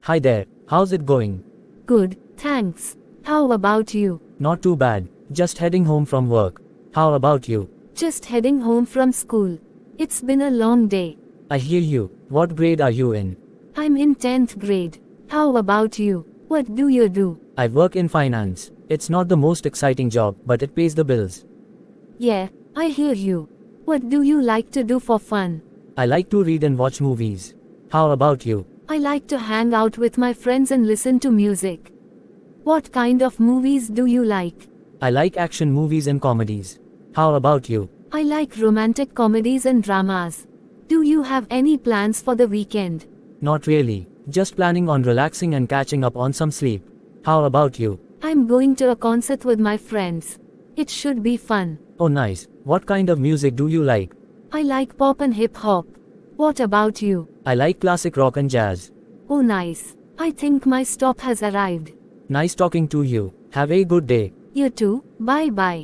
Hi there, how's it going? Good, thanks. How about you? Not too bad, just heading home from work. How about you? Just heading home from school. It's been a long day. I hear you. What grade are you in? I'm in 10th grade. How about you? What do you do? I work in finance. It's not the most exciting job, but it pays the bills. Yeah, I hear you. What do you like to do for fun? I like to read and watch movies. How about you? I like to hang out with my friends and listen to music. What kind of movies do you like? I like action movies and comedies. How about you? I like romantic comedies and dramas. Do you have any plans for the weekend? Not really, just planning on relaxing and catching up on some sleep. How about you? I'm going to a concert with my friends. It should be fun. Oh nice, what kind of music do you like? I like pop and hip hop. What about you? I like classic rock and jazz. Oh nice. I think my stop has arrived. Nice talking to you. Have a good day. You too, bye bye.